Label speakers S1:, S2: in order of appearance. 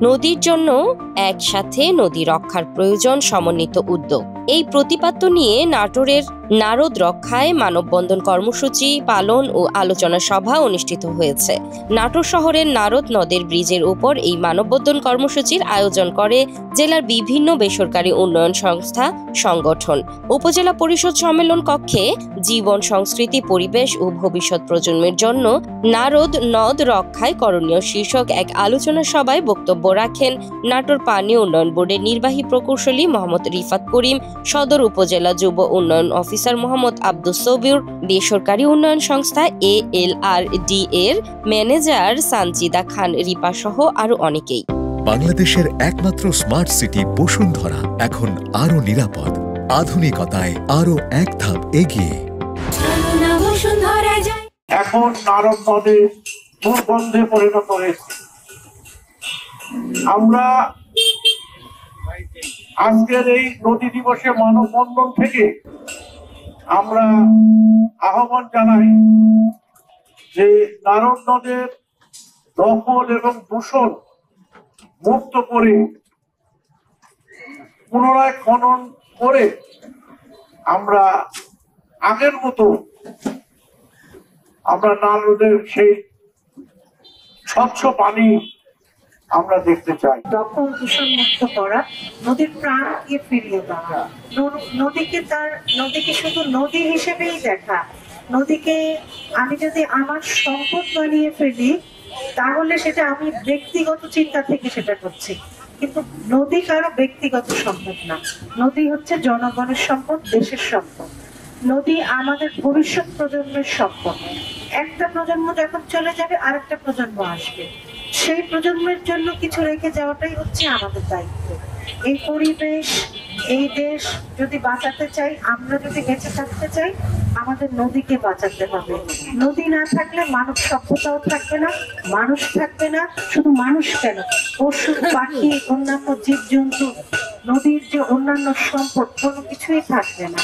S1: নদীর জন্য একসাথে নদী রক্ষার প্রয়োজন সমন্বিত উদ্যোগ। এই প্রতিপাদ্য নিয়ে নাটোরের নারদ রক্ষায় মানববন্ধন কর্মসূচি পালন ও আলোচনা সভা অনুষ্ঠিত হয়েছে। নাটোর শহরের নারদ নদের ব্রিজের উপর এই মানববন্ধন কর্মসূচির আয়োজন করে জেলার বিভিন্ন বেসরকারি উন্নয়ন সংস্থা সংগঠন। উপজেলা পরিষদ সম্মেলন কক্ষে জীবন, সংস্কৃতি, পরিবেশ ও ভবিষ্যৎ প্রজন্মের জন্য নারদ নদ রক্ষায় করণীয় শীর্ষক এক আলোচনা সভায় বক্তব্য রাখেন নাটোর পানি উন্নয়ন বোর্ডের নির্বাহী প্রকৌশলী মোহাম্মদ রিফাত করিম, সদর উপজেলা যুব উন্নয়ন অফিসার মোহাম্মদ আব্দুস সবির, বেসরকারি উন্নয়ন সংস্থা ALRD এর ম্যানেজার সানজিদা খান রিপা সহ আরো অনেকেই।
S2: বাংলাদেশের একমাত্র স্মার্ট সিটি বসুন্ধরা এখন আরো নিরাপদ, আধুনিকতায় আরো এক ধাপ এগিয়ে।
S3: এখন নারদ নদে দুর্গন্ধে পরিণত হয়েছে। আমরা আজকের এই নদী দিবসে মানববন্ধন থেকে আমরা আহ্বান জানাই যে নারদ নদের দখল এবং দূষণ মুক্ত করে পুনরায় খনন করে আমরা আগের মতো আমরা নারদের সেই স্বচ্ছ পানি আমরা দেখতে চাই।
S4: দখল দূষণ মুক্ত করা, নদীর প্রাণকে ফিরিয়ে দেওয়া, নদীকে শুধু নদী হিসেবেই দেখা। নদীকে আমি যদি আমার সম্পদ বানিয়ে ফেলি তাহলে সেটা আমি ব্যক্তিগত চিন্তা থেকে সেটা করছি, কিন্তু নদী কারো ব্যক্তিগত সম্পদ না। নদী হচ্ছে জনগণের সম্পদ, দেশের সম্পদ। নদী আমাদের ভবিষ্যৎ প্রজন্মের সম্পদ। একটা প্রজন্ম যখন চলে যাবে আরেকটা প্রজন্ম আসবে, সেই প্রজন্মের জন্য কিছু রেখে যাওয়াটাই হচ্ছে আমাদের দায়িত্ব। এই পরিবেশ, এই দেশ যদি বাঁচাতে চাই, আমরা যদি বেঁচে থাকতে চাই, আমাদের নদীকে বাঁচাতে হবে। নদী না থাকলে মানব সভ্যতাও থাকবে না, মানুষ থাকবে না। শুধু মানুষ কেন, পশু পাখি, অন্যান্য জীবজন্তু, নদীর যে অন্যান্য সম্পদ কোনো কিছুই থাকবে না।